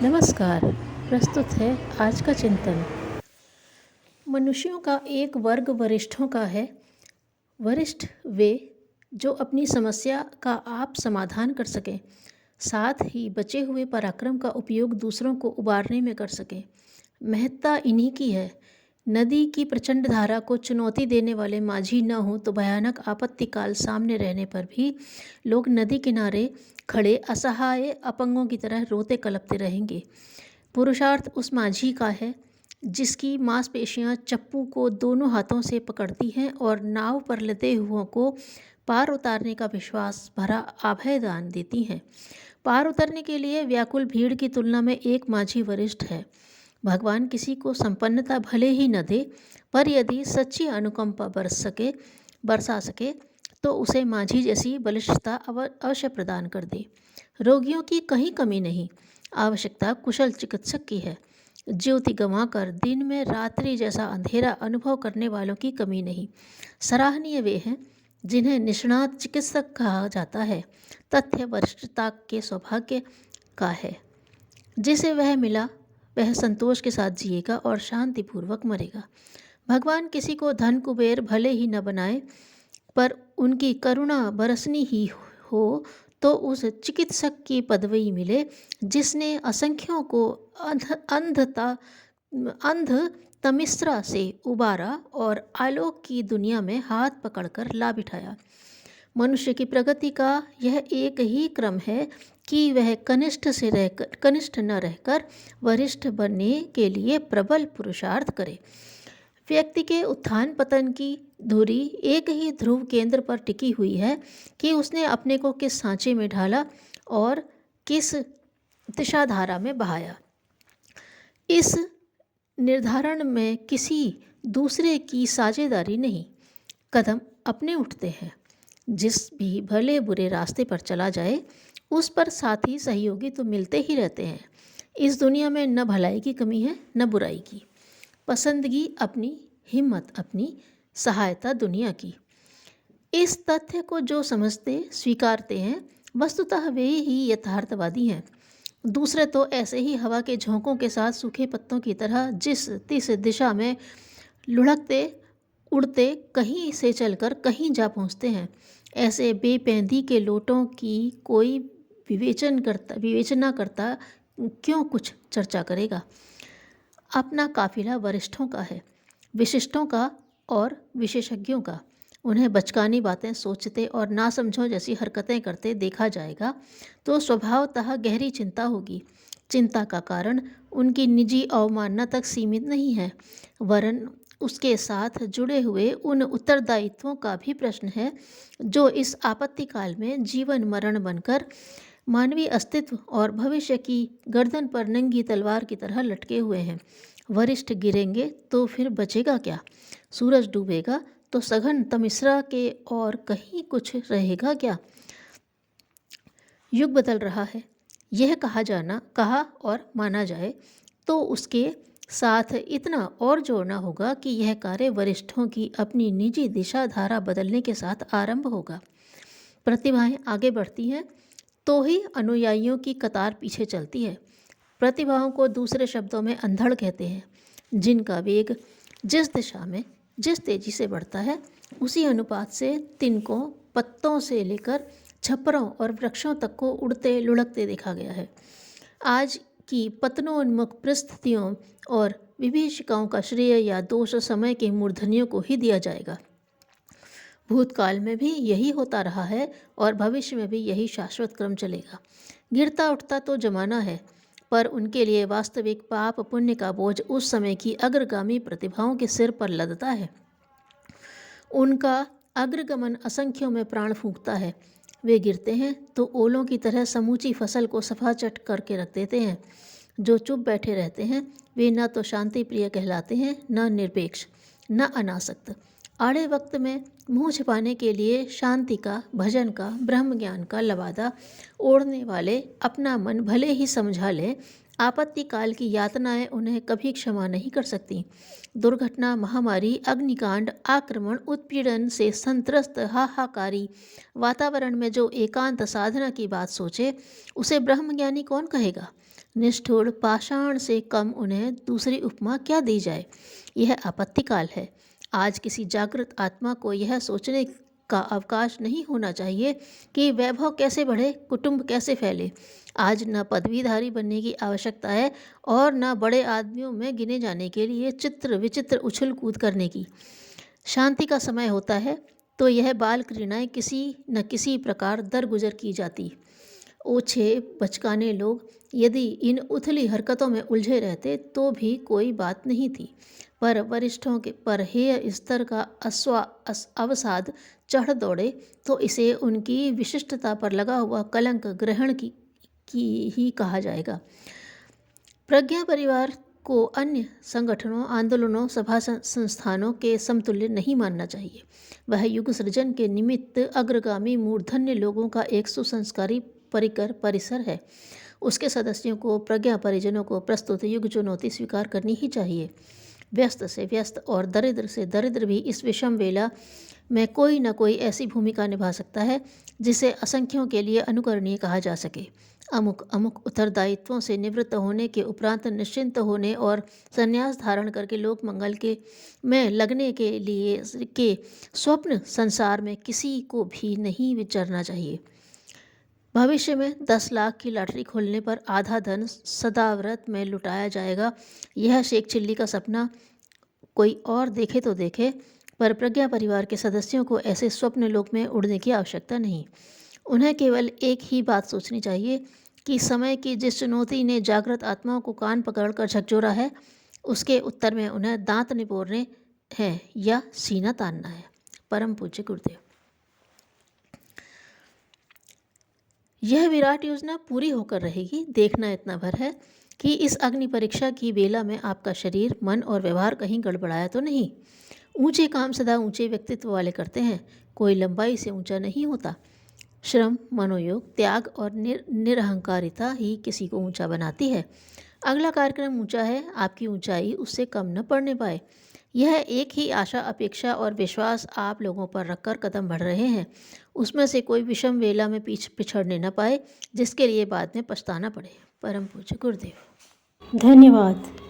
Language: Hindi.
नमस्कार। प्रस्तुत है आज का चिंतन। मनुष्यों का एक वर्ग वरिष्ठों का है। वरिष्ठ वे जो अपनी समस्या का आप समाधान कर सकें, साथ ही बचे हुए पराक्रम का उपयोग दूसरों को उबारने में कर सकें। महत्ता इन्हीं की है। नदी की प्रचंड धारा को चुनौती देने वाले माझी न हो तो भयानक आपत्तिकाल सामने रहने पर भी लोग नदी किनारे खड़े असहाय अपंगों की तरह रोते कलपते रहेंगे। पुरुषार्थ उस माझी का है जिसकी मांसपेशियां चप्पू को दोनों हाथों से पकड़ती हैं और नाव पर लदे हुओं को पार उतारने का विश्वास भरा अभय दान देती हैं। पार उतरने के लिए व्याकुल भीड़ की तुलना में एक माझी वरिष्ठ है। भगवान किसी को संपन्नता भले ही न दे, पर यदि सच्ची अनुकंपा बरसा सके तो उसे माझी जैसी बलिष्ठता अवश्य प्रदान कर दे। रोगियों की कहीं कमी नहीं, आवश्यकता कुशल चिकित्सक की है। ज्योति गंवाकर दिन में रात्रि जैसा अंधेरा अनुभव करने वालों की कमी नहीं। सराहनीय वे हैं जिन्हें निष्णात चिकित्सक कहा जाता है। तथ्य वरिष्ठता के सौभाग्य का है। जिसे वह मिला वह संतोष के साथ जिएगा और शांतिपूर्वक मरेगा। भगवान किसी को धन कुबेर भले ही न बनाए, पर उनकी करुणा बरसनी ही हो तो उस चिकित्सक की पदवी मिले जिसने असंख्यों को अंध तमिश्रा से उबारा और आलोक की दुनिया में हाथ पकड़कर ला बिठाया। मनुष्य की प्रगति का यह एक ही क्रम है कि वह कनिष्ठ न रहकर वरिष्ठ बनने के लिए प्रबल पुरुषार्थ करे। व्यक्ति के उत्थान पतन की धुरी एक ही ध्रुव केंद्र पर टिकी हुई है कि उसने अपने को किस सांचे में ढाला और किस दिशाधारा में बहाया। इस निर्धारण में किसी दूसरे की साझेदारी नहीं। कदम अपने उठते हैं। जिस भी भले बुरे रास्ते पर चला जाए उस पर साथी सहयोगी तो मिलते ही रहते हैं। इस दुनिया में न भलाई की कमी है न बुराई की। पसंदगी अपनी, हिम्मत अपनी, सहायता दुनिया की। इस तथ्य को जो समझते स्वीकारते हैं वस्तुतः वे ही यथार्थवादी हैं। दूसरे तो ऐसे ही हवा के झोंकों के साथ सूखे पत्तों की तरह जिस तिस दिशा में लुढ़कते उड़ते कहीं से चलकर कहीं जा पहुंचते हैं। ऐसे बेपैंदी के लोटों की कोई विवेचना करता क्यों कुछ चर्चा करेगा। अपना काफिला वरिष्ठों का है, विशिष्टों का और विशेषज्ञों का। उन्हें बचकानी बातें सोचते और नासमझों जैसी हरकतें करते देखा जाएगा तो स्वभावतः गहरी चिंता होगी। चिंता का कारण उनकी निजी अवमानना तक सीमित नहीं है, वरन उसके साथ जुड़े हुए उन उत्तरदायित्वों का भी प्रश्न है जो इस आपत्ति काल में जीवन मरण बनकर मानवीय अस्तित्व और भविष्य की गर्दन पर नंगी तलवार की तरह लटके हुए हैं। वरिष्ठ गिरेंगे तो फिर बचेगा क्या? सूरज डूबेगा तो सघन तमिश्रा के और कहीं कुछ रहेगा क्या? युग बदल रहा है, यह कहा और माना जाए तो उसके साथ इतना और जोड़ना होगा कि यह कार्य वरिष्ठों की अपनी निजी दिशा धारा बदलने के साथ आरंभ होगा। प्रतिभाएं आगे बढ़ती हैं तो ही अनुयायियों की कतार पीछे चलती है। प्रतिभाओं को दूसरे शब्दों में अंधड़ कहते हैं। जिनका वेग जिस दिशा में जिस तेजी से बढ़ता है उसी अनुपात से तिनकों, पत्तों से लेकर छप्परों और वृक्षों तक को उड़ते लुढ़कते देखा गया है। आज की पतनोन्मुख परिस्थितियों और विभीषिकाओं का श्रेय या दोष समय के मूर्धन्यों को ही दिया जाएगा। भूतकाल में भी यही होता रहा है और भविष्य में भी यही शाश्वत क्रम चलेगा। गिरता उठता तो जमाना है, पर उनके लिए वास्तविक पाप पुण्य का बोझ उस समय की अग्रगामी प्रतिभाओं के सिर पर लदता है। उनका अग्रगमन असंख्यों में प्राण फूंकता है। वे गिरते हैं तो ओलों की तरह समूची फसल को सफाचट करके रख देते हैं। जो चुप बैठे रहते हैं वे न तो शांति प्रिय कहलाते हैं, न निरपेक्ष, न अनासक्त। आड़े वक्त में मुंह छिपाने के लिए शांति का, भजन का, ब्रह्म ज्ञान का लवादा ओढ़ने वाले अपना मन भले ही समझा लें, आपत्ति काल की यातनाएं उन्हें कभी क्षमा नहीं कर सकती। दुर्घटना, महामारी, अग्निकांड, आक्रमण, उत्पीड़न से संत्रस्त हाहाकारी वातावरण में जो एकांत साधना की बात सोचे उसे ब्रह्मज्ञानी कौन कहेगा? निष्ठुर पाषाण से कम उन्हें दूसरी उपमा क्या दी जाए। यह आपत्तिकाल है। आज किसी जागृत आत्मा को यह सोचने का अवकाश नहीं होना चाहिए कि वैभव कैसे बढ़े, कुटुंब कैसे फैले। आज न पदवीधारी बनने की आवश्यकता है और न बड़े आदमियों में गिने जाने के लिए चित्र विचित्र उछल कूद करने की। शांति का समय होता है तो यह बाल क्रीड़ाएँ किसी न किसी प्रकार दरगुजर की जाती। ओछे बचकाने लोग यदि इन उथली हरकतों में उलझे रहते तो भी कोई बात नहीं थी, पर वरिष्ठों के पर हेय स्तर का अवसाद चढ़ दौड़े तो इसे उनकी विशिष्टता पर लगा हुआ कलंक ग्रहण की ही कहा जाएगा। प्रज्ञा परिवार को अन्य संगठनों, आंदोलनों, सभा संस्थानों के समतुल्य नहीं मानना चाहिए। वह युग सृजन के निमित्त अग्रगामी मूर्धन्य लोगों का एक सुसंस्कारी परिसर है। उसके सदस्यों को, प्रज्ञा परिजनों को प्रस्तुत युग चुनौती स्वीकार करनी ही चाहिए। व्यस्त से व्यस्त और दरिद्र से दरिद्र भी इस विषम वेला में कोई न कोई ऐसी भूमिका निभा सकता है जिसे असंख्यों के लिए अनुकरणीय कहा जा सके। अमुक अमुक उत्तरदायित्वों से निवृत्त होने के उपरांत निश्चिंत होने और संन्यास धारण करके लोक मंगल के में लगने के लिए के स्वप्न संसार में किसी को भी नहीं विचरना चाहिए। भविष्य में 10 लाख की लॉटरी खोलने पर आधा धन सदाव्रत में लुटाया जाएगा। यह शेख चिल्ली का सपना कोई और देखे तो देखे, पर प्रज्ञा परिवार के सदस्यों को ऐसे स्वप्न लोक में उड़ने की आवश्यकता नहीं। उन्हें केवल एक ही बात सोचनी चाहिए कि समय की जिस चुनौती ने जागृत आत्माओं को कान पकड़कर झकझोरा है, उसके उत्तर में उन्हें दांत निपोरने हैं या सीना तानना है। परम पूज्य गुरुदेव। यह विराट योजना पूरी होकर रहेगी। देखना इतना भर है कि इस अग्नि परीक्षा की बेला में आपका शरीर, मन और व्यवहार कहीं गड़बड़ाया तो नहीं। ऊंचे काम सदा ऊंचे व्यक्तित्व वाले करते हैं, कोई लंबाई से ऊंचा नहीं होता। श्रम, मनोयोग, त्याग और निरहंकारिता ही किसी को ऊंचा बनाती है। अगला कार्यक्रम ऊंचा है, आपकी ऊंचाई उससे कम न पड़ने पाए। यह एक ही आशा, अपेक्षा और विश्वास आप लोगों पर रखकर कदम बढ़ रहे हैं। उसमें से कोई विषम वेला में पिछड़ने न पाए जिसके लिए बाद में पछताना पड़े। परम पूज्य गुरुदेव। धन्यवाद।